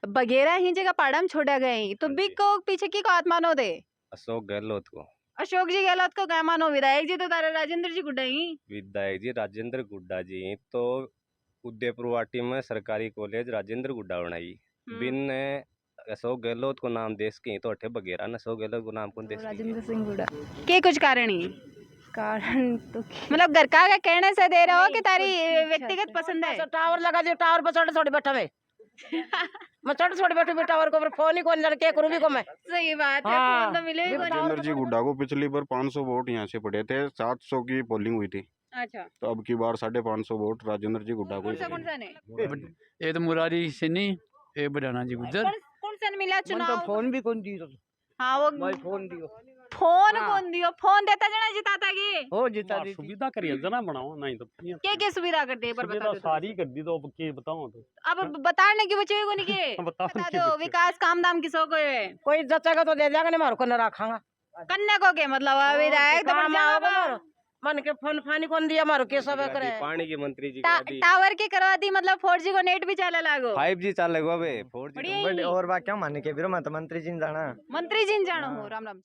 बगेरा ही जगह पाड़म छोड़ा गए तो बिग को पीछे की को आत्मानो दे अशोक गहलोत को। अशोक जी गहलोत को क्या मानो? विधायक जी तो तारे राजेंद्र जी गुड्डा ही। विधायक जी राजेंद्र गुड्डा जी तो उदयपुर वाटी में सरकारी कॉलेज राजेंद्र गुड्डा बनाई बिन अशोक गहलोत को नाम देश के तो अठे बगेरा न अशोक गहलोत को नाम कौन देश राजेंद्र सिंह गुड्डा के कुछ कारण ही कारण तो मतलब घर का कहने से दे रहे हो कि तारी व्यक्तिगत पसंद है? टावर लगा दियो, टावर पर चढ़ थोड़ी बैठा मैं चढ़ थोड़ी बैठू टावर को फोन ही कौन लड़के करूँ भी को मैं। सही बात है। फोन तो मिले ही राजेंद्र जी गुड्डा को पिछली बार 500 वोट यहाँ से पड़े थे, 700 की पोलिंग हुई थी। अच्छा, तो अब की बार 550 वोट राजेंद्र जी गुड्डा को। कौन सा ने? ये तो मुरारी सिन्नी ये बढ़ाना जी गुजर कौन सा ने मिला चुनाव? फोन भी कौन दियो हाँ वो भाई फोन दियो कौन दियो? फोन देता जना जिताता की हो जिता दी सुविधा करिए जना बनाओ नहीं तो क्या सुविधा कर दी? पर बता दो सारी कर दी तो अब के बताओ तो अब बताने की बचे को नहीं के बता दो विकास काम दाम किसो को है? कोई जचेगा तो दे जाएगा, नहीं मारो को न रखांगा कन्या को के मतलब विधायक तो बन जाएगा। मन के फोन फानी कौन दिया मारो के सब करे पानी की मंत्री जी टावर की करवा दी मतलब 4G को नेट भी चले लागो 5G चलेगा बे 4G और बात क्या मानने के बिरो मत मंत्री जी ने जाना मंत्री जी जानो हो। राम राम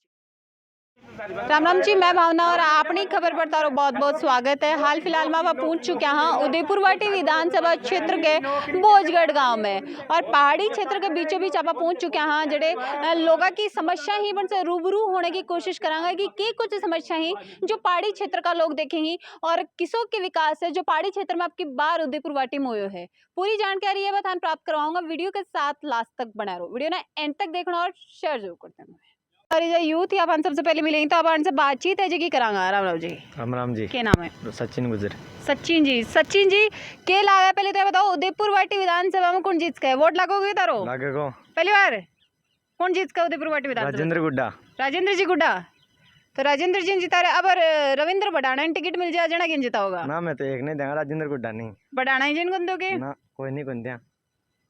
राम राम जी, मैं भावना और अपनी खबर पर तारो बहुत बहुत स्वागत है। हाल फिलहाल में आप पहुंच चुके हैं उदयपुर वाटी विधानसभा क्षेत्र के बोजगढ़ गांव में और पहाड़ी क्षेत्र के बीचों बीच आप पहुंच चुके हैं जड़े लोगों की समस्या ही बन से रूबरू होने की कोशिश करांगा कि कुछ समस्या ही जो पहाड़ी क्षेत्र का लोग देखे ही और किसों के विकास है जो पहाड़ी क्षेत्र में आपकी बार उदयपुर वाटी में हुए है। पूरी जानकारी है बतान प्राप्त करवाऊंगा। वीडियो के साथ लास्ट तक बना रहो, वीडियो ना एंड तक देखना और शेयर जरूर करते हैं। और ये यूथ या सबसे पहले मिलेंगे तो अपन से बातचीत है जी की करांगा। राम राम जी। राम जी क्या नाम है? सचिन गुजर। सचिन जी के लागा पहले तो बताओ उदयपुर वाटी विधानसभा में कौन जीत के वोट लगोगे तारो लागे को पहली बार कौन जीत का उदयपुर वाटी विधानसभा? राजेंद्र जी गुड्डा। तो राजेंद्र जी जीता रहे। अब रविंद्र बडाना टिकट मिल जाए जना किन जीता होगा ना मैं तो एक नहीं देगा राजेंद्र गुड्डा नहीं बडाना ही जिन कौन दोगे ना कोई नहीं कौन दिया।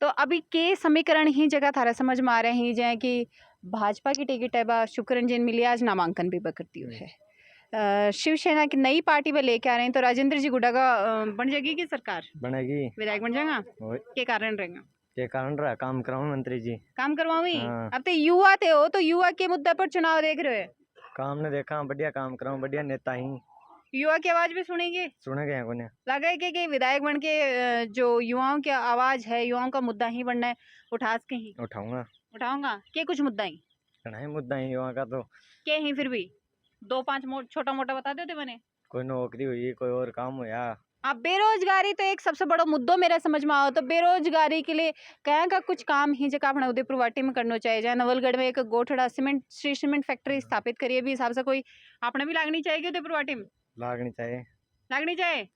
तो अभी के समीकरण ही जगह थारा समझ में आ रहे ही जाए कि भाजपा की टिकट है बा शुक्रन जिन मिली आज नामांकन भी बकरती है। शिवसेना की नई पार्टी पे लेके आ रहे हैं तो राजेंद्र जी गुड्डा का बन जाएगी की सरकार बनेगी विधायक बन जाएगा के कारण रहेगा के कारण रहा काम कराऊं मंत्री जी काम करवाऊंगी। अब तो युवा थे हो तो युवा के मुद्दे पर चुनाव देख रहे हो काम ने देखा बढ़िया काम कराऊं बढ़िया नेता ही युवा की आवाज भी सुनेंगे सुने गए कोने लगा है कि विधायक बन के जो युवाओं की आवाज है युवाओं का मुद्दा ही बनना है उठा के ही उठाऊंगा के कुछ मुद्दा ही नहीं मुद्दा ही युवा का तो के ही फिर भी 2-5 छोटा मोटा बता देते बने कोई नौकरी हुई कोई और काम हुआ। अब बेरोजगारी तो एक सबसे बड़ा मुद्दा मेरा समझ में आओ तो बेरोजगारी के लिए कहीं का कुछ काम ही जगह अपना उदयपुर वाटी में करना चाहिए। जहाँ नवलगढ़ में एक गोठड़ा सीमेंट फैक्ट्री स्थापित करिए भी हिसाब से कोई अपने भी लागनी चाहिए उदयपुर वाटी में लागनी चाहिए।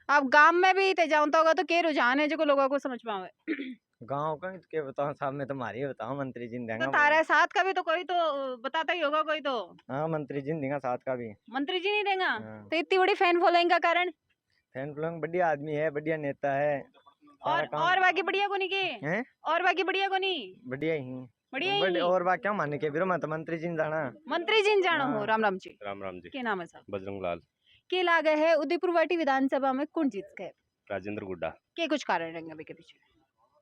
अब गांव में भी जाऊंता होगा तो के रुझान है जो लोगों को समझ में आवे गाँव का के बताओ साहब में तुम्हारी बताओ मंत्री जी देंगे तो तारा साथ का भी तो कोई तो बताता ही होगा कोई तो। हाँ मंत्री जी देंगे साथ का भी मंत्री जी नहीं देगा तो इतनी बड़ी फैन फॉलोइंग का कारण फैन फॉलोइंग बढ़िया आदमी है बढ़िया नेता है और बाकी बढ़िया को नहीं के और बाकी बढ़िया को नहीं बढ़िया ही और बात क्या मानने के बिरो मत मंत्री जी ने जाना हो। राम राम जी क्या नाम है साहब? बजरंग लाल। के लागे है उदयपुर वाटी विधानसभा में कौन जीत गए? राजेंद्र गुड्डा के कुछ कारण रहेंगे अभी के पीछे?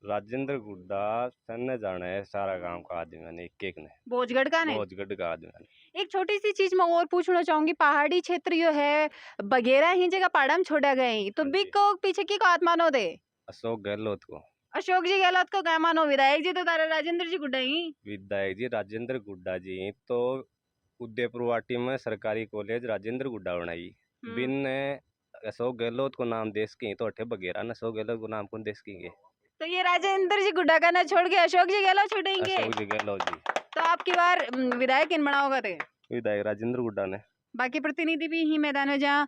राजेंद्र गुड्डा सन्ने जाना है सारा गांव का आदमी ने एक ने बोजगढ़ का ने बोजगढ़ का आदमी ने। एक छोटी सी चीज मैं और पूछना चाहूंगी पहाड़ी क्षेत्र जो है बगेरा ही जगह पाड़म छोड़ा गए तो बिग को पीछे की को आत्मानो दे अशोक गहलोत को। अशोक जी गहलोत को क्या मानो? विधायक जी तो तारे राजेंद्र जी गुड्डा ही। विधायक जी राजेंद्र गुड्डा जी तो उदयपुर वाटी में सरकारी कॉलेज राजेंद्र गुड्डा बनाई बिन अशोक गहलोत को नाम देश के तो अठे बगेरा न अशोक गहलोत को नाम कौन देश के तो ये राजेंद्र जी गुड्डा का ना छोड़ के अशोक जी गहलोत छोड़ेंगे। अशोक जी गहलोत जी तो आपकी बार विधायक इन बना होगा थे विधायक राजेंद्र गुड्डा ने। बाकी प्रतिनिधि भी ही मैदान में जहाँ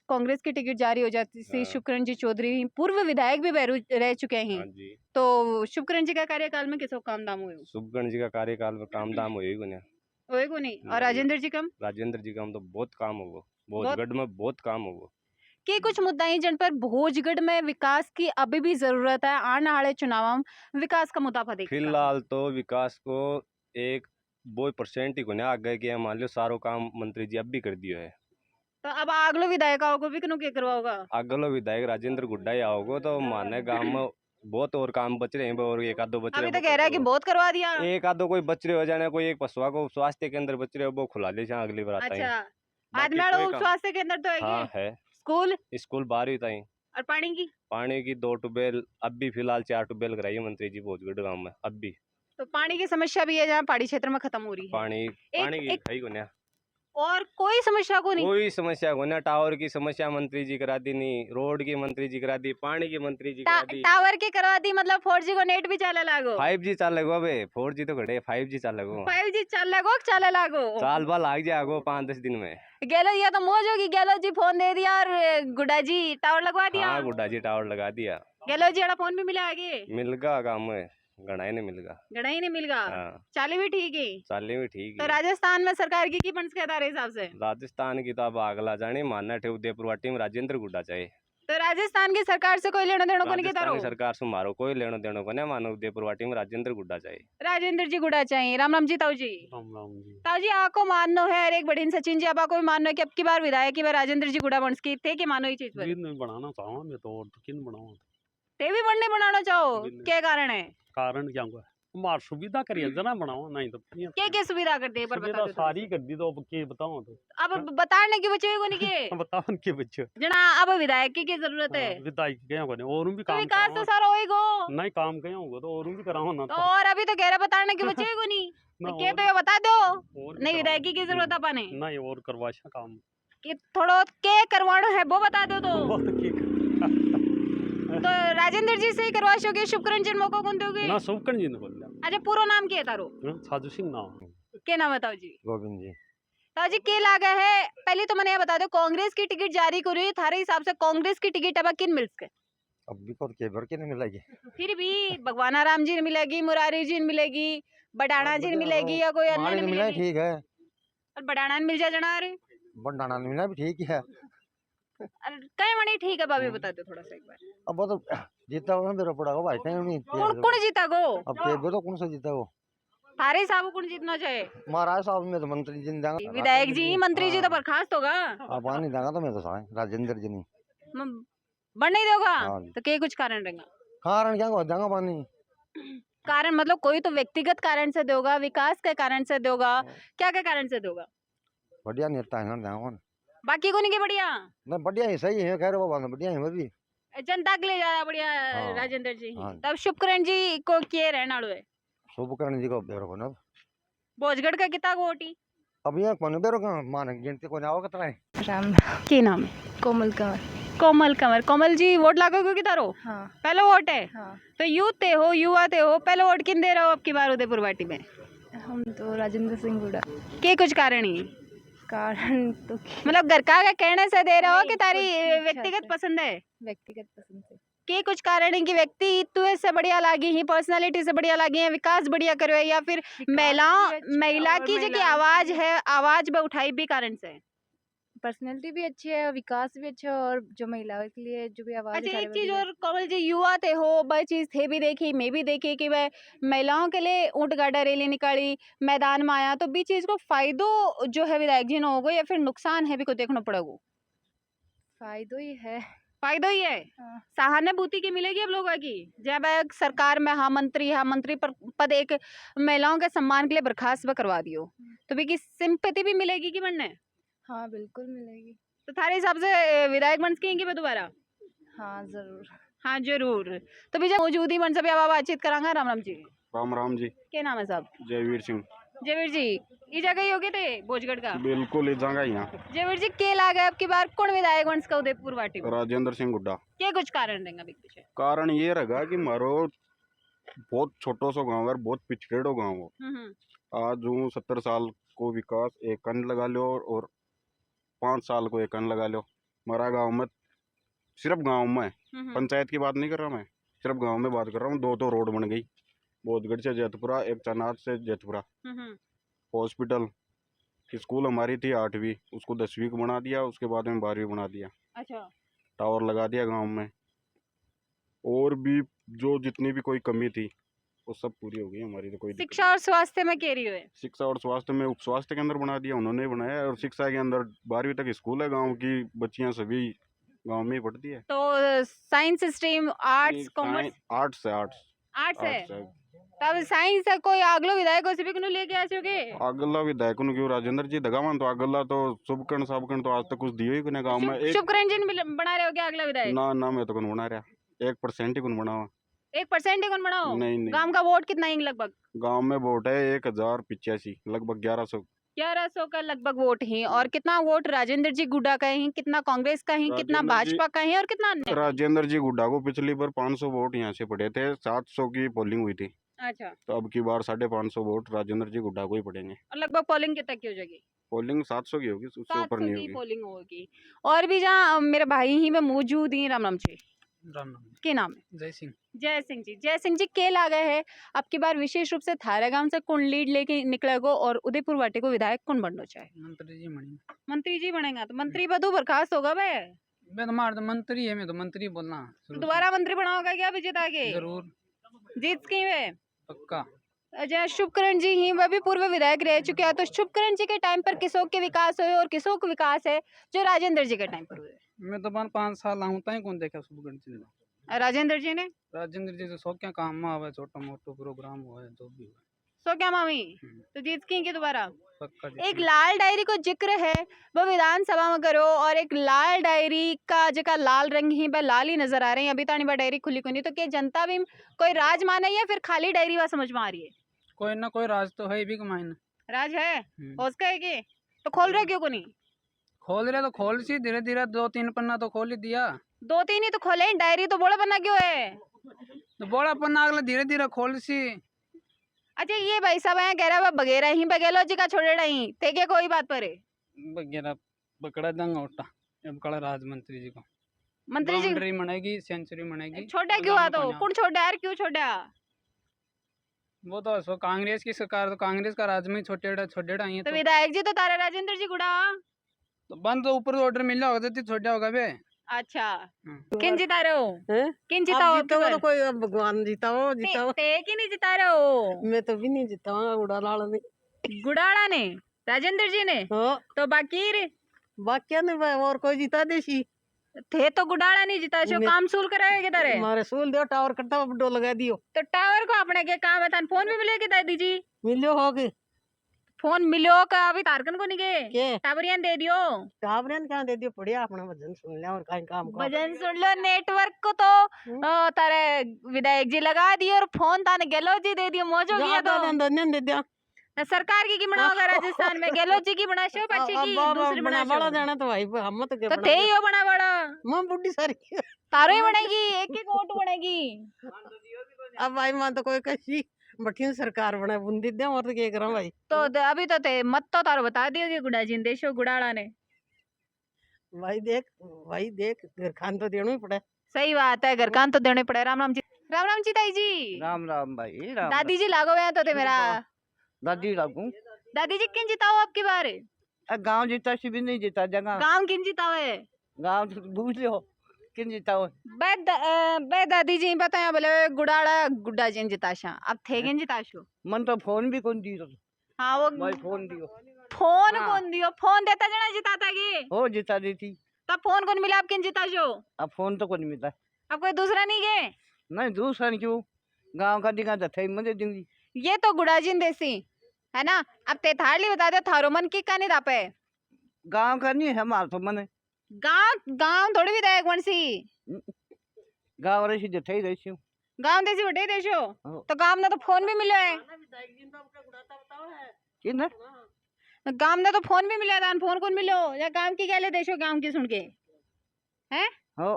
कांग्रेस की टिकट जारी हो जाती थी शुक्रन जी चौधरी पूर्व विधायक भी रह चुके हैं तो शुक्रन जी का कार्यकाल में किसको काम दाम हुए? शुक्रन जी का कार्यकाल में काम दाम हुए को नहीं और राजेंद्र जी कम तो बहुत काम हो भोजगढ़ में बहुत काम हो के कुछ मुद्दा है जिन पर भोजगढ़ में विकास की अभी भी जरूरत है। आने वाले चुनाव में विकास का मुद्दा पर फिलहाल तो विकास को 1% ही को आगे के मान लो सारो काम मंत्री जी अब भी कर दियो है तो अब अगलो विधायक आओगे भी के करवाओगा? अगलो विधायक राजेंद्र गुड्डा ही आओगे तो माने गांव में बहुत और काम बच रहे हैं, और एक आधो बच रहे अभी हैं तो वो कह रहा है कि करके बहुत करवा दिया। वो। एक आधो कोई बच रहे हो जाने, कोई एक पशुआ को स्वास्थ्य केंद्र बच रहे हो वो खुला ले जाए अगली बार आता अच्छा, है। बाकी आदमेड़ो कोई काम स्वास्थ्य केंद्र तो है हाँ क्या? है। स्कूल स्कूल 12वीं ताई। और पानी की? पानी की 2 ट्यूबवेल अब भी फिलहाल 4 ट्यूबवेल कराई है मंत्री जी भोजगढ़ गांव में अब भी। तो पानी की समस्या भी है जहाँ पहाड़ी क्षेत्र में खत्म हो रही है। पानी पानी की एक है ही कोन्या। और कोई समस्या को नहीं। कोई समस्या कोन्या। टावर की समस्या मंत्री जी करा दी नहीं, रोड की मंत्री जी करा दी, पानी की मंत्री जी करा दी। टावर की करवा दी, मतलब 4G को नेट भी चले लागो। 5G चाले गो बे, 4G तो घटे 5G चाले गो। 5G चले लागो। साल भर लाग जाएगो 5-10 दिन में। गेलो ये तो मौज होगी, गेलो जी फोन दे दिया और गुड्डा जी टावर लगवा दिया। हाँ गुड्डा जी टावर लगा दिया। गेलो जी वाला फोन भी मिला आगे? मिलगा काम में घना ही नहीं मिलगा। गड़ा ही नहीं मिलगा। हाँ चाली भी ठीक है। चाले भी ठीक तो है। राजस्थान में सरकार की फंड्स के तारे हिसाब से? राजस्थान की तो अब आगला जानी मानना थे उदयपुर वाटी में राजेंद्र गुड्डा चाहिए। तो राजस्थान की सरकार से कोई लेना देना को नहीं के राजस्थान तारो? की सरकार से मारो कोई लेनो देनो को नहीं, मानो उदयपुर वाटी में राजेंद्र गुड्डा चाहिए। राजेंद्र जी गुड़ा चाहिए। राम राम जी ताऊ जी। राम राम जी। ताऊ जी आपको माननो है और एक बढ़िन सचिन जी आप को भी माननो है कि अब की बार विधायक की बार राजेंद्र जी गुड़ा बंस की थे कि मानो ये चीज पर? जिन बनाना चाहूँ मैं तो, और तो किन बनाऊँ? ते भी बनने बनाना चाहो? बिल्कुल। क्या कारण है? कारण क्या हुआ? मार सुविधा करिए जना बनाओ, नहीं तो क्या सुविधा कर दी पर बता सुविधा दो सारी कर दी तो अब के बताओ तो। अब बताने की बचे को नहीं के बताओ उनके बच्चे। जना अब विधायक की जरूरत है। विधायक गया को नहीं, और भी तो काम विकास तो कराओ। सारा होएगो। नहीं काम गया होगा तो और भी कराओ ना तो तो। और अभी तो कह रहा बताने की बचे को नहीं। ना तो के और- तो ये बता दो और भी नहीं कराओ। विधायक की जरूरत अपने नहीं और करवाशा काम। कि थोड़ो के करवानो है वो बता दो तो। वो तो की तो राजेंद्र जी से ही करवाशोगे, शुभकरण जी मौको कौन दोगे? ना सबकन जी ने बोल दिया। अच्छा पूरा नाम क्या है तारो? साधु सिंह नाम। क्या नाम बताओ जी? गोविंद जी। ताऊ जी के लागा है पहले तो मैंने ये बता दो कांग्रेस की टिकट जारी करी है थारे हिसाब से कांग्रेस की टिकट अब किन मिल सके? अब भी और के भर के नहीं मिलेगी। फिर भी भगवाना राम जी ने मिलेगी, मुरारी जी ने मिलेगी, बडाना जी ने मिलेगी या कोई अन्य मारे ने मिला मिलेगी? ठीक है, और बडाना ने मिल जा जना रे। बंडाना मिला भी ठीक है। कई मणि ठीक है भाभी बता दो थोड़ा सा एक बार। अब वो तो जीता हुआ मेरा पड़ा हो भाई कहीं नहीं। कौन कौन जीता गो? अब के भी तो कौन सा जीता वो? थारे हिसाब कौन जीतना चाहे? महाराज साहब में तो मंत्री जी ने देंगे। विधायक जी मंत्री जी तो बर्खास्त होगा। अब वहाँ नहीं देंगा तो मैं तो साए राजेंद्र जी नहीं। बढ़ नहीं दोगा हाँ जी। तो क्या कुछ कारण रहेगा? कारण क्या हो देंगा पानी। कारण मतलब कोई तो व्यक्तिगत कारण से दोगा, विकास के कारण से दोगा, क्या क्या कारण से दोगा? बढ़िया नेता है ना देंगा। बाकी को नहीं के बढ़िया नहीं बढ़िया ही सही है, कह रहे वो बढ़िया है वो भी। जनता के लिए ज्यादा बढ़िया हाँ। राजेंद्र जी हाँ। तब शुभकरण जी को किए रहना है शुभकरण जी को बेरो को ना। भोजगढ़ का कितना वोटी? अब ये कौन बेरो का मान गिनती को आओ कितना है। राम की नाम है? कोमल कंवर। कोमल कंवर। कोमल जी वोट लागोगे कि तारो? हाँ पहले वोट है हाँ। तो यूथ ते हो, युवा ते हो, पहले वोट किन दे रहे हो अब की बार उदयपुर वाटी में? हम तो राजेंद्र सिंह गुड़ा। के कुछ कारण ही कारण तो मतलब घर का कहने से दे रहे हो नहीं, कि तारी खुद की इच्छा व्यक्तिगत से। पसंद है? व्यक्तिगत पसंद से। के कुछ कारण है कि व्यक्तित्व से बढ़िया लागी ही, पर्सनालिटी से बढ़िया लागी है, विकास बढ़िया करो है, या फिर महिला की जो की आवाज है आवाज में उठाई भी कारण से? पर्सनैलिटी भी अच्छी है, विकास भी अच्छा है, और जो महिलाओं के लिए जो भी आवाज अच्छा उठा एक रहे चीज हैं, और कमल जी युवा थे हो वह चीज थे भी देखी मैं भी देखी कि वह महिलाओं के लिए ऊंट गाड़ा रैली निकाली, मैदान में आया, तो भी चीज को फायदो जो है विधायक जी ने होगा या फिर नुकसान है भी को देखना पड़ेगा? फायदो ही है। फायदा ही है। हाँ। सहानुभूति की मिलेगी अब लोगों की जब एक सरकार में हाँ मंत्री पर पद एक महिलाओं के सम्मान के लिए बर्खास्त भी करवा दियो तो भी की सिंपैथी भी मिलेगी कि बनने? हाँ बिल्कुल मिलेगी। तो थारे हिसाब से विधायक बन सकेंगे मैं दोबारा? हाँ जरूर। हाँ जरूर। तो भैया मौजूदी मन से भी अब बातचीत करांगा। राम राम जी। राम राम जी। क्या नाम है साहब? जयवीर सिंह। जयवीर जी ये जगह ही होगे थे भोजगढ़ का? बिल्कुल इस जगह यहाँ जयवीर जी के लागे अब की बार कौन विधायक बन सका उदयपुर वाटी में? राजेंद्र सिंह गुड्डा। क्या कुछ कारण रहेगा बीच पीछे? कारण ये रहेगा कि मारो बहुत छोटो सो गाँव है, बहुत पिछड़ेड़ो गाँव हो। आज हूँ 70 साल को विकास एक कन लगा लो और 5 साल को एक कन लगा लो। हमारा गांव में सिर्फ गांव में पंचायत की बात नहीं कर रहा मैं, सिर्फ गांव में बात कर रहा हूँ। 2 रोड बन गई, बोधगढ़ से जैतपुरा, एक चनाद से जैतपुरा। हॉस्पिटल, स्कूल हमारी थी 8वीं, उसको 10वीं को बना दिया, उसके बाद में 12वीं बना दिया। अच्छा। टावर लगा दिया गांव में। और भी जो जितनी भी कोई कमी थी वो सब पूरी हो गई हमारी। तो कोई दिक्कत शिक्षा और स्वास्थ्य में कह रही हो? शिक्षा और स्वास्थ्य में उप स्वास्थ्य केंद्र बना दिया उन्होंने बनाया, और शिक्षा के अंदर 12वीं तक स्कूल है। गांव की बच्चियां सभी गांव में ही पढ़ती है। तो science stream, arts, commerce? Arts है, आर्ट्स आर्ट्स है। आर्ट्स है। तब साइंस है कोई अगलो विधायक को सिविक नु लेके आछोगे? अगला विधायक नु क्यों राजेंद्र जी दगावन, तो अगला तो शुभकर्ण साबकर्ण तो आज तक कुछ दियो ही कोने गांव में। एक शुभकरण जी ने बना रहे हो क्या अगला विधायक? ना ना मैं तो कौन बना रहा, 1% ही कौन बनावा। 1% ही कौन बनाओ? नहीं नहीं, गांव का वोट कितना है लगभग? गांव में वोट है 1085, लगभग 1100। 1100 का लगभग वोट है। और कितना वोट राजेंद्र जी गुड्डा का है, कितना कांग्रेस का है, कितना राजेंद्र जी- भाजपा का है और कितना अन्य? राजेंद्र जी गुड्डा को पिछली बार 500 वोट यहाँ से पड़े थे, 700 की पोलिंग हुई थी। अच्छा, तो अब की बार 550 वोट राजेंद्र जी गुड्डा को ही पड़ेंगे। और लगभग पोलिंग कितना की हो जाएगी? पोलिंग 700 की होगी, उससे ऊपर 700 नहीं की होगी। पोलिंग होगी। और भी जहाँ मेरे भाई ही में मौजूद ही राम राम जी, राम राम के नाम है? जय सिंह। जय सिंह जी। जय सिंह जी के ला गए हैं अब की बार विशेष रूप से थारा गांव से कौन लीड लेके निकलेगो और उदयपुर वाटे को विधायक कौन बनना चाहे? मंत्री जी मणि। मंत्री जी बनेगा तो मंत्री पदों बर्खास्त होगा भाई? मैं तो मार तो मंत्री है, मैं तो मंत्री बोलना शुरू से। दोबारा मंत्री बनाओगा क्या विजेत आगे? जरूर, जीत की वे? पक्का। अच्छा, शुभकरण जी ही वह भी पूर्व विधायक रह चुके हैं, तो शुभकरण जी के टाइम पर किसों के विकास हुए और किसों का विकास है जो राजेंद्र जी के टाइम पर हुए? मैं तो 5 साल आऊँ तक कौन देखा शुभकरण जी ने। राजेंद्र जी ने राजेंद्र जी तो सौ क्या काम में आवे, छोटा मोटा प्रोग्राम हुआ है जो भी हुआ सो क्या मामी हम्म। तो जीत की दोबारा? पक्का एक जीतेंगे। लाल डायरी को जिक्र है वो विधानसभा में करो, और एक लाल डायरी का जगह लाल रंग ही वह लाल ही नजर आ रहे हैं। अभी तानी वह डायरी खुली को नहीं, तो क्या जनता भी कोई राज माने या फिर खाली डायरी वह समझ में आ रही है? कोई ना कोई राज तो है भी कमाइन। राज है उसका है कि तो खोल रहे क्यों को नहीं? खोल रहे तो खोल सी, धीरे धीरे 2-3 पन्ना तो खोल ही दिया। 2-3 ही तो खोले, डायरी तो बड़ा बना क्यों है? तो बड़ा पन्ना अगला धीरे धीरे खोल सी। अच्छा, ये भाई साहब है कह रहा है बगेरा ही बगेलो जी का छोड़ेड़ा ही ते क्या कोई बात पर है? वगैरह पकड़ा दंगा उठा अब कड़ा राज मंत्री जी को। मंत्री जी बाउंड्री बनेगी, सेंचुरी बनेगी। छोटा क्यों आ? तो कौन छोटा यार, क्यों छोटा? वो तो सो कांग्रेस की सरकार, तो कांग्रेस का राज में ही छोटेड़ा ही है तो तो। विधायक जी तो तारा राजेंद्र जी गुड़ा। तो बंद तो ऊपर ऑर्डर मिल जाओ तो छोटा होगा बे। अच्छा, किन जिता रहे हो? हैं? किन जिताओ अब अब की जीतोगे बार? तो कोई, अब भगवान जीताओ जीताओ। ते कि नहीं जिता रहे हो? मैं तो भी नहीं जीताऊंगा, उड़ा लाल नहीं। गुड़ाड़ा ने, राजेंद्र जी ने, हाँ, तो बाकी रे बाकी नहीं भाई, और कोई जीता देसी। थे तो गुड़ाड़ा नहीं जिता शो, काम सूल कराए के तारे। हमारे सूल दो टावर करता डो लगा दियो। तो टावर को अपने के काम है, तान फोन भी मिलेगी दादी जी? मिलियो होगे फोन मिलो का अभी तारकन को नहीं गए के टावरियन दे दियो। टावरन क्या दे दियो, बढ़िया अपना भजन सुन लिया और कहीं काम को। भजन सुन लो, नेटवर्क को तो तारे विधायक जी लगा दियो और फोन ताने गहलोत जी दे दियो, मौज हो गया। तो धन्यन दे दिया। सरकार की बनाओगा राजस्थान में? गहलोत जी की बना शो, पाछी की दूसरी बना बड़ा शो? जाना तो भाई हम तो क्या तो थे ही हो बना बड़ा, मां बुढ़ी सारी। तारो ही बनेगी, एक एक वोट बनेगी। अब भाई मां तो कोई कैसी बठिन सरकार बना बूंदी दे, और तो क्या करा भाई। तो अभी तो थे मत तो तारो बता दियो कि गुड़ा जी देशो गुड़ाड़ा ने। भाई देख घर खान तो देना ही पड़े। सही बात है, घर कान तो देने पड़े। राम राम जी। राम राम जी ताई जी। राम राम भाई राम। दादी जी लागो गया तो थे मेरा। दादी लागू। दादी जी किन जिताओ आपकी बार? गांव जीता सी भी नहीं जीता जगह। गांव किन जिताओ है? गांव बूझ लो किन जीता हो। बे दादी जी बताया बोले गुड़ाड़ा गुड्डा जी जिताशा, अब थे किन जिताशो? मन तो फोन भी कौन दियो। हाँ वो भाई फोन दियो। फोन हाँ। कौन दियो? फोन देता जना जिताता की? हो जीता देती। तब फोन कौन मिला, आप किन जिताशो? अब फोन तो कौन मिलता। अब कोई दूसरा नहीं गए? नहीं दूसरा क्यों, गांव का दिखा तो थे मुझे दूंगी। ये तो गुड़ा जी देसी है ना। अब ते थारली बता दो थारो मन की का नहीं दापे? गांव का नहीं है हमारा तो मन। गांव गांव थोड़ी विधायक बनसी, गांव रही जो थे रही। गांव देसी बटे देशो। हाँ। तो गांव ने तो फोन भी मिलो है, किन गांव ने तो फोन भी मिला था। फोन कौन मिलो या गांव की कहले देशो, गांव की सुन के हैं? हो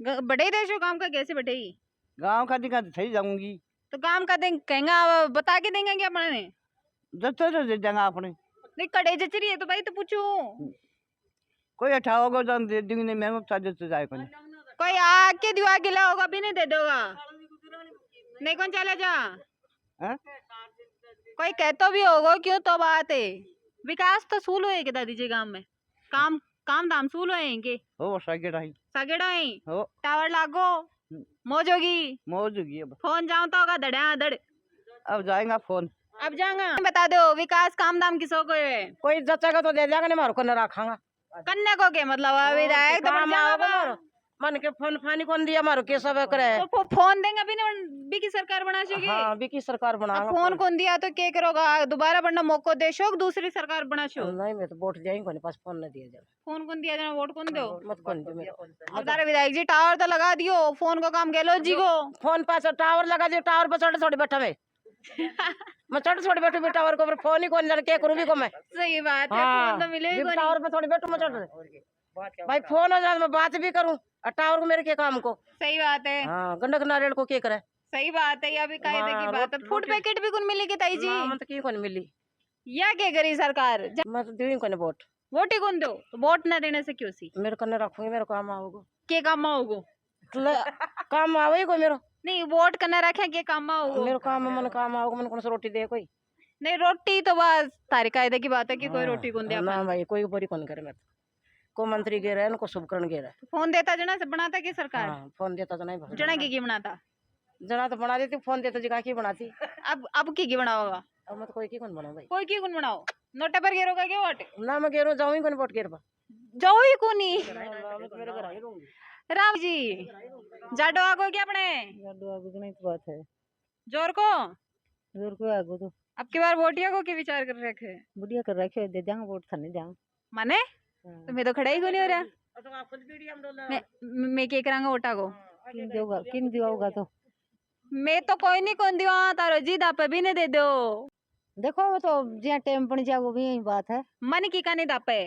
बटे देशो, गांव का कैसे बटे ही? गांव का दिखा तो थे जाऊंगी। तो गांव का देंगे कहेंगे, बता के देंगे क्या अपने? जतो तो दे देंगे अपने। नहीं कड़े जचरी है तो भाई तो पूछू। कोई अठाओगे तो दे देंगे, नहीं मैं साजे तो जाए कोई। कोई आके दिवा गिला होगा भी नहीं दे दोगा, नहीं कौन चले जा। हैं? कोई कहतो भी होगा क्यों, तो बात है विकास तो सूल होए के दादी जी गांव में, काम काम धाम सूल होएंगे। हो सके रही सगेड़ा ही हो टावर लागो, मौज होगी। मौज होगी। अब फोन जाऊं तो होगा धड़ा धड़। अब जाएगा फोन। अब जाऊंगा बता दो विकास काम धाम किसो को है? कोई जचेगा तो दे देगा, नहीं मारो को न रखांगा। कन्या को के मतलब विधायक तो बन काम जाओगा। आओगे मारो मन के फोन फानी कौन दिया मारो के सब करे। तो फोन देंगे अभी ना बी की सरकार बना चुकी। हाँ बिकी सरकार बना अब फोन कौन दिया तो क्या करोगा, दोबारा बनना मौको दे शो दूसरी सरकार बना शो। नहीं मैं तो वोट जाएंगे कोनी पास फोन नहीं दिया जाए। फोन कौन दिया जाना, वोट कौन दो। मत कौन दो मेरा अब तारे विधायक जी टावर तो लगा दियो, फोन को काम गहलोत जी को। फोन पास टावर लगा दियो, टावर पर चढ़ थोड़ी बैठा मैं चढ़ थोड़ी बैठू भी टावर को ऊपर फोन ही कौन जाने क्या करूँ भी को मैं। सही बात है, फोन तो मिले ही कोनी। टावर पर थोड़ी बैठू मैं चढ़ भाई फोन हो जाए मैं बात भी करूँ और टावर को मेरे क्या काम को। सही बात है, हाँ गंडक नारियल को क्या करे। सही बात है, या भी कायदे की बात है। फूड पैकेट भी कौन मिलेगी ताई जी, मैं तो क्यों कौन मिली। या क्या करी सरकार। मैं तो दूँ कौन वोट। वोट ही कौन दो, तो वोट न देने से क्यों सी मेरे कन्ने रखूंगी मेरे काम आओगे के काम आओगो। काम आवेगा मेरा नहीं वोट करना रखे के काम आओगो। मेरे काम मन काम आओगे मन कौन सा रोटी दे कोई। नहीं रोटी तो बस तारी कायदे की बात है कि कोई हाँ, रोटी कौन दे। ना भाई कोई बोरी कौन करे। मैं को मंत्री गे रहे को शुभकरण गे रहे। फोन देता जना से बनाता की सरकार। हाँ फोन देता तो नहीं जना की बनाता। जना तो बना देती, फोन देता जी की बनाती। अब की बनाओगा, अब मैं तो कोई की कौन बनाऊं भाई। कोई की कौन बनाओ, नोटे पर गेरोगा के वोट ना मैं गेरो जाऊँ कौन वोट गेर जाओ ही कोनी। मेरे घर आई रहूंगी। राम जी जाडो आगो क्या अपने नहीं तो बात है जोर को जोर को आगो तो अब की बार वोटिया को के विचार कर रखे बुढ़िया कर रखे दे जाऊंगा वोट थाने जाऊँ। माने तो मैं तो खड़ा ही को नहीं हो रहा। मैं के करांगा वोटा को किन दियोगा तो मैं तो कोई नहीं कौन दिवा तारो जी दापे भी नहीं दे दो। देखो वो तो जिया टाइम पड़ जाओ भी यही बात है। मन की का नहीं दापे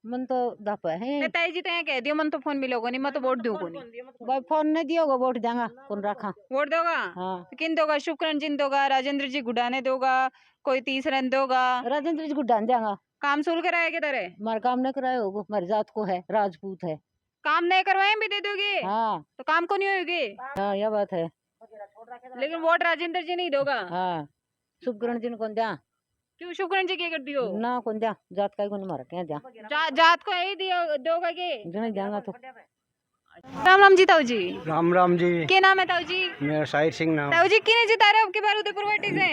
मन तो दापा है ताई जी तो यहाँ कह दियो मन तो फोन मिलोगे नहीं, मैं तो वोट दूँ कोनी। भाई फोन नहीं दियोगा वोट जाऊंगा कौन रखा। वोट दोगा हाँ तो किन दोगा, शुक्रण जी दोगा, राजेंद्र जी गुडाने दोगा, कोई तीसरा दोगा। राजेंद्र जी को डाल जाऊंगा। काम सुल कराए के तरह हमारे काम नहीं कराए होगा, हमारी जात को है राजपूत है। काम नहीं करवाए भी दे दोगे हाँ तो काम को नहीं होगी। हाँ यह बात है। लेकिन वोट राजेंद्र जी नहीं दोगा। हाँ शुभकरण जी ने कौन जा क्यों शुक्रण जी क्या कर दियो ना कौन जा जात का कौन मारा क्या जा जात को यही दियो दोगा के। नहीं जाऊंगा तो। राम राम जी ताऊ जी। राम राम जी। क्या नाम है ताऊ जी। मेरा शाहिर सिंह नाम। ताऊ जी किने जिता रहे हो अब की बार उदयपुर वाटी से।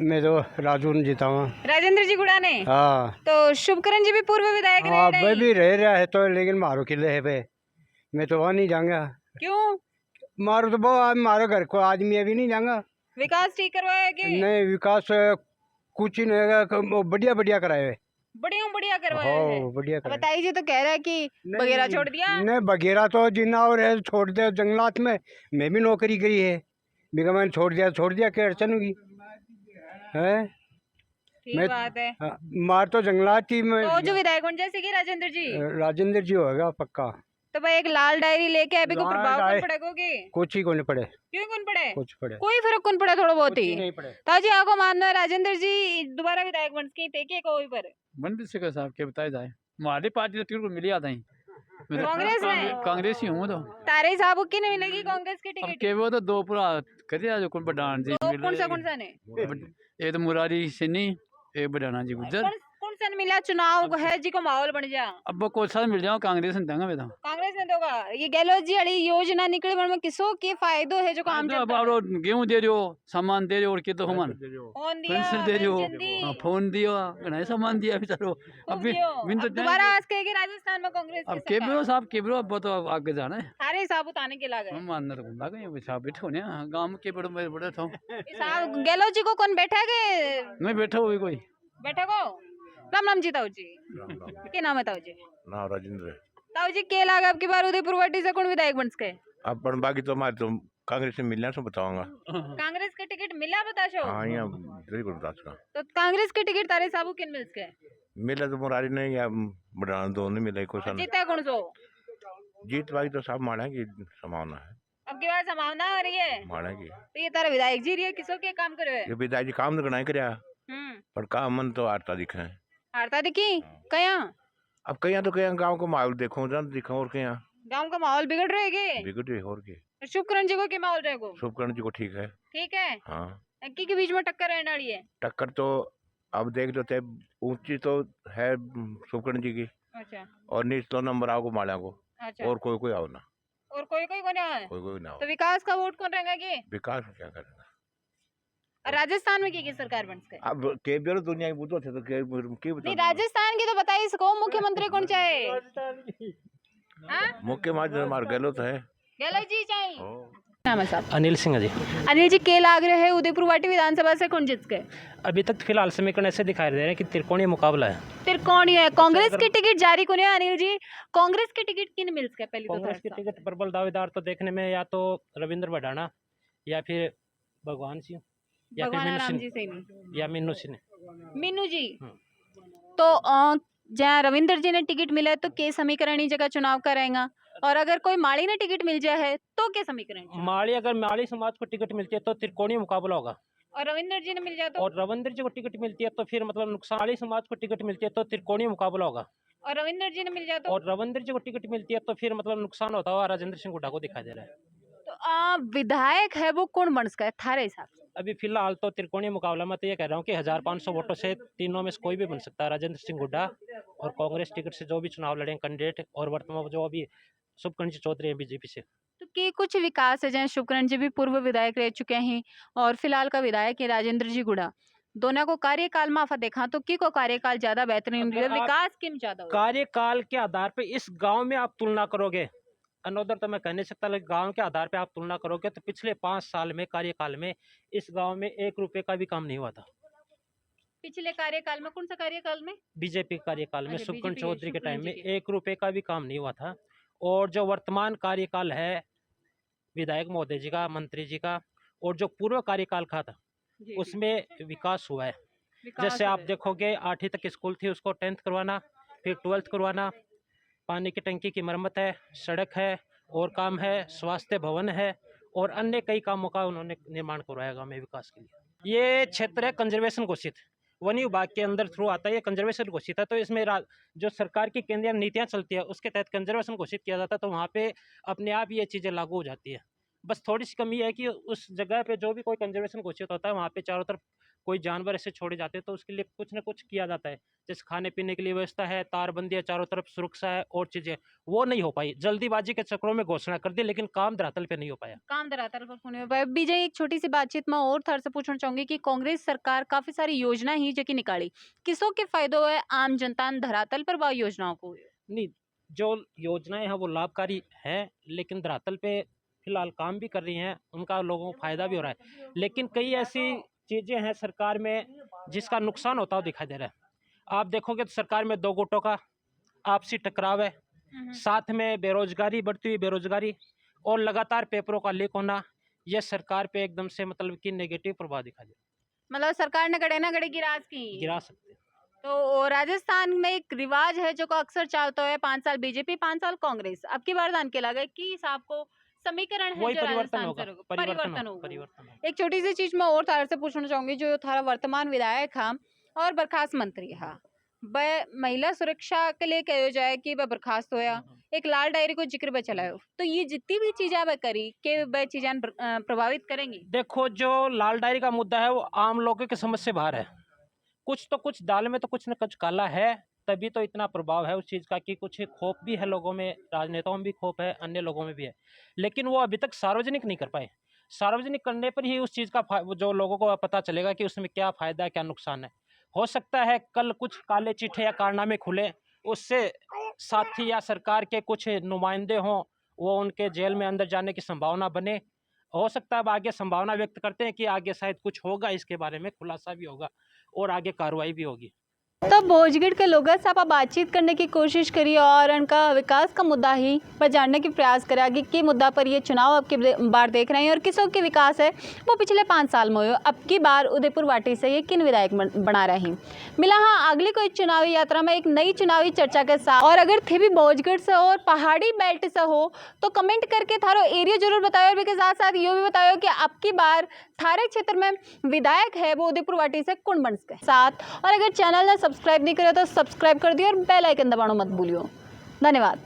मैं तो राजू ने जीता हूँ। राजेंद्र जी गुड़ाने। हाँ तो शुभकरण जी भी पूर्व विधायक हाँ रहे मैं नहीं। भी रह रहा है तो लेकिन मारो किले है पे मैं तो वहाँ नहीं जाऊंगा। क्यों मारो तो बहुत मारो घर को आदमी अभी नहीं जाऊंगा। विकास ठीक करवाया कि नहीं विकास कुछ ही नहीं बढ़िया बढ़िया कराए हुए। बढ़िया करवाया है। हाँ बढ़िया कराए। बताइए जी तो कह रहा है कि बगैरा छोड़ दिया। नहीं बगेरा तो जिन्ना और है छोड़ दिया जंगलात में। मैं भी नौकरी करी है बिगा मैंने छोड़ दिया क्या अड़चन होगी है। ठीक मैं बात है। हाँ, मार तो जंगलात ही में तो जो विधायक बन जैसे कि राजेंद्र जी राजेंद्र जी होगा पक्का। तो भाई एक लाल डायरी लेके अभी को लाल प्रभाव कौन डायरी- पड़ेगोगे। कुछ ही को नहीं पड़े क्यों कौन पड़े, कुछ पड़े कोई फर्क कौन पड़े थोड़ा बहुत कुछ ही ही। नहीं पड़े। ताजी आपको मानना है राजेंद्र जी दोबारा विधायक बन के टेके कोई पर मंत्री शेखर साहब के बताया जाए हमारी पार्टी तो टिकट मिली आता ही मैं तो कांग्रेस में? कांग्रेस ही हूँ तो तारे साहब की नहीं मिलेगी कांग्रेस की अब टिकट। के वो तो दो पूरा करे जो कौन बडान जी तो कौन सा ने एक तो मुरारी सिन्नी एक बडाना जी गुजर कौन सा ने मिला, चुनाव है जी को माहौल बन जा अब वो कोई साल मिल जाओ कांग्रेस ने देंगे मैं तो कांग्रेस ने दोगा। ये गहलोत जी वाली योजना निकली में किसो के फायदो है जो काम अब आप गेहूं दे रहे हो सामान दे रहे हो और के तो हम फोन दिया पेंशन दे रहे हो पेंशन दी। हाँ, फोन दियो घना सामान दिया बेचारो अब भी बिन तो दोबारा आज कहेगी राजस्थान में कांग्रेस अब की सरकार। केबरो साहब केबरो अब तो आगे जाना है सारे हिसाब उतारने के लागे। हम मानना तो गुंडा गए साहब बैठे होने गांव में केबरो में बड़े था साहब गहलोत जी को कौन बैठा के मैं बैठा हुई कोई बैठा को। राम राम जी ताऊ जी क्या नाम है ताऊ जी। नाम राजेंद्र है। ताऊ जी के लागे अब की बार उदयपुर वाटी से कौन विधायक बन सके। अपन बाकी तो हमारे तो कांग्रेस में मिलना तो बताऊंगा। कांग्रेस के टिकट मिला बता शो। हाँ यहाँ जरूर को बता सका तो कांग्रेस के टिकट तारे साहब किन मिल सके। मिला तो मुरारी नहीं या बढ़ाना दो नहीं मिला कोई सन जीता कौन सो। जीत बाकी तो सब माना की संभावना है। अब की बार संभावना हो रही है माना की तो ये तारा विधायक जी रही है किसो के काम करे। ये पिताजी काम तो गणाई करया पर काम मन तो हारता दिखा है। हारता दिखी कया। अब कहीं तो कहीं गाँव को माहौल देखो जन दिखा और कहीं गांव का माहौल बिगड़ रहेगी। बिगड़ रही और के शुभकरण जी को क्या माहौल रहेगा। शुभकरण जी को ठीक है। ठीक है हाँ की के बीच में टक्कर रहने वाली है। टक्कर तो अब देख लो ते ऊंची तो है शुभकरण जी की अच्छा और निचलो नंबर आओ माला को अच्छा और कोई आओ ना और कोई कोई को नहीं है कोई ना हो। तो विकास का वोट कौन रहेगा कि विकास क्या करेगा और राजस्थान में की सरकार बन सके? अब के बेरो दुनिया की बुद्धो थे तो के नहीं, राजस्थान की तो बताइए, इसको मुख्यमंत्री कौन चाहे? हाँ? मुख्यमंत्री हमारे गलत है। गहलोत जी चाहिए। नाम है साहब? अनिल सिंह जी। अनिल जी, के लाग रहे हैं उदयपुर वाटी विधानसभा से कौन जीत गए? अभी तक फिलहाल समीकरण ऐसे दिखाई दे रहे हैं कि त्रिकोणीय मुकाबला है। त्रिकोणीय है। कांग्रेस की टिकट जारी कौन है अनिल जी? कांग्रेस की टिकट किन मिल सके? पहली तो कांग्रेस की टिकट प्रबल दावेदार तो देखने में या तो रविंद्र भडाना या फिर भगवान सिंह या फिर भगवान मीनू राम जी सिंह सही या मीनू सिंह। मीनू जी। तो जहाँ रविंद्र जी ने टिकट मिला है तो के समीकरण ही जगह चुनाव कराएगा, और अगर कोई माड़ी ने टिकट मिल जाए है तो के समीकरण? माड़ी, अगर माड़ी समाज को टिकट मिलती है तो त्रिकोणीय मुकाबला होगा, और रविंद्र जी ने मिल जाए तो? और रविंद्र जी को टिकट मिलती है तो फिर मतलब नुकसान। माड़ी समाज को टिकट मिलती है तो त्रिकोणीय मुकाबला होगा, और रविंद्र जी ने मिल जाए तो? और रविंद्र जी को टिकट मिलती है तो फिर मतलब नुकसान होता हुआ राजेंद्र सिंह हुड्डा को दिखाई दे रहा है। तो विधायक है वो कौन बन सका है थारे हिसाब से? अभी फिलहाल तो त्रिकोणीय मुकाबला में तो ये कह रहा हूँ कि 1500 वोटों से तीनों में से कोई भी बन सकता है, राजेंद्र सिंह हुड्डा और कांग्रेस टिकट से जो भी चुनाव लड़े कैंडिडेट, और वर्तमान जो अभी शुभकरण जी चौधरी है बीजेपी से। तो के कुछ विकास है, जैसे शुभकरण जी भी पूर्व विधायक रह चुके हैं और फिलहाल का विधायक है राजेंद्र जी गुड़ा, दोनों को कार्यकाल माफा देखा तो की को कार्यकाल ज्यादा बेहतरीन रही है, विकास किम ज्यादा हुआ? कार्यकाल के आधार पे इस गांव में आप तुलना करोगे, अनोदर तो मैं कह नहीं सकता, लेकिन गांव के आधार पे आप तुलना करोगे तो पिछले 5 साल में कार्यकाल में इस गांव में 1 रुपए का भी काम नहीं हुआ था। पिछले कार्यकाल में? कौन सा कार्यकाल में? बीजेपी कार्यकाल में, अच्छा, शुभकरण BJP चौधरी के टाइम में शुभकरण जी 1 रुपए का भी काम नहीं हुआ था। और जो वर्तमान कार्यकाल है विधायक महोदय जी का, मंत्री जी का, और जो पूर्व कार्यकाल का था जी, उसमें विकास हुआ है। विकास जैसे हुआ आप है। देखोगे 8वीं तक स्कूल थी, उसको 10th करवाना, फिर 12th करवाना, पानी की टंकी की मरम्मत है, सड़क है, और काम है, स्वास्थ्य भवन है, और अन्य कई कामों का उन्होंने निर्माण करवाया गाँव में विकास के लिए। ये क्षेत्र है कंजर्वेशन घोषित, वन विभाग के अंदर थ्रू आता है, ये कंजर्वेशन घोषित है। तो इसमें जो सरकार की केंद्रीय नीतियाँ चलती है उसके तहत कंजर्वेशन घोषित किया जाता है, तो वहाँ पे अपने आप ये चीज़ें लागू हो जाती है। बस थोड़ी सी कमी है कि उस जगह पे जो भी कोई कंजर्वेशन घोषित होता है वहाँ पे चारों तरफ कोई जानवर ऐसे छोड़े जाते हैं, तो उसके लिए कुछ ना कुछ किया जाता है, जैसे खाने पीने के लिए व्यवस्था है, तारबंदी है, चारों तरफ सुरक्षा है, और चीज़ें वो नहीं हो पाई। जल्दीबाजी के चक्रों में घोषणा कर दी, लेकिन काम धरातल पे नहीं हो पाया। काम धरातल पर होने पर बीजे एक छोटी सी बातचीत में और थर से पूछना चाहूंगी कि कांग्रेस सरकार काफी सारी योजना ही जो कि निकाली, किसों के फायदो है आम जनता ने धरातल पर वह योजनाओं को? नहीं, जो योजनाएं हैं वो लाभकारी हैं, लेकिन धरातल पे फिलहाल काम भी कर रही हैं, उनका लोगों को फायदा भी हो रहा है, लेकिन कई ऐसी चीज़ें हैं सरकार में जिसका नुकसान होता हुआ दिखाई दे रहा है। आप देखोगे तो सरकार में 2 गुटों का आपसी टकराव है, साथ में बेरोजगारी, बढ़ती हुई बेरोजगारी, और लगातार पेपरों का लीक होना, यह सरकार पे एकदम से मतलब कि नेगेटिव प्रभाव दिखाई दे रहा है। मतलब सरकार ने गड़े ना गड़े गिराज की गिरा सकते हैं। तो राजस्थान में एक रिवाज है जो को अक्सर चलता है, 5 साल बीजेपी 5 साल कांग्रेस, अब की बार दान के लगा कि हिसाब को समीकरण है वही जो परिवर्तन राजस्थान होगा, से परिवर्तन होगा। होगा। एक छोटी सी चीज मैं और थार से पूछना चाहूंगी, जो थारा वर्तमान विधायक हा और बर्खास्त मंत्री हा, वह महिला सुरक्षा के लिए कहो जाए कि वह बर्खास्त होया, एक लाल डायरी को जिक्र पे चलायो, तो ये जितनी भी चीजें वह करी के वह चीजें प्रभावित करेंगी? देखो, जो लाल डायरी का मुद्दा है वो आम लोगों की समझ से बाहर है। कुछ दाल में तो कुछ न कुछ काला है, तभी तो इतना प्रभाव है उस चीज़ का कि कुछ खौफ भी है लोगों में, राजनेताओं में भी खौफ है, अन्य लोगों में भी है, लेकिन वो अभी तक सार्वजनिक नहीं कर पाए। सार्वजनिक करने पर ही उस चीज़ का जो लोगों को पता चलेगा कि उसमें क्या फ़ायदा है, क्या नुकसान है। हो सकता है कल कुछ काले चिट्ठे या कारनामे खुले, उससे साथी या सरकार के कुछ नुमाइंदे हों, वो उनके जेल में अंदर जाने की संभावना बने। हो सकता है अब आगे संभावना व्यक्त करते हैं कि आगे शायद कुछ होगा, इसके बारे में खुलासा भी होगा और आगे कार्रवाई भी होगी। तो भोजगढ़ के लोगों से आप बातचीत करने की कोशिश करिए और उनका विकास का मुद्दा ही पर जानने की प्रयास करें कि किस मुद्दा पर ये चुनाव अब की बार देख रहे हैं और किसों के विकास है वो पिछले 5 साल में हुए, अब की बार उदयपुर वाटी से ये किन विधायक बना रहे हैं। मिला हाँ अगली कोई चुनावी यात्रा में एक नई चुनावी चर्चा के साथ, और अगर थे भी भोजगढ़ से और पहाड़ी बेल्ट से हो तो कमेंट करके थारो एरिया जरूर बताओ, और के साथ साथ ये भी बताओ कि अब की बार थारे क्षेत्र में विधायक है वो उदयपुर वाटी से कौन बन सके साथ। और अगर चैनल ने सब्सक्राइब नहीं करे तो सब्सक्राइब कर दियो और बेल आइकन दबाना मत भूलियो। धन्यवाद।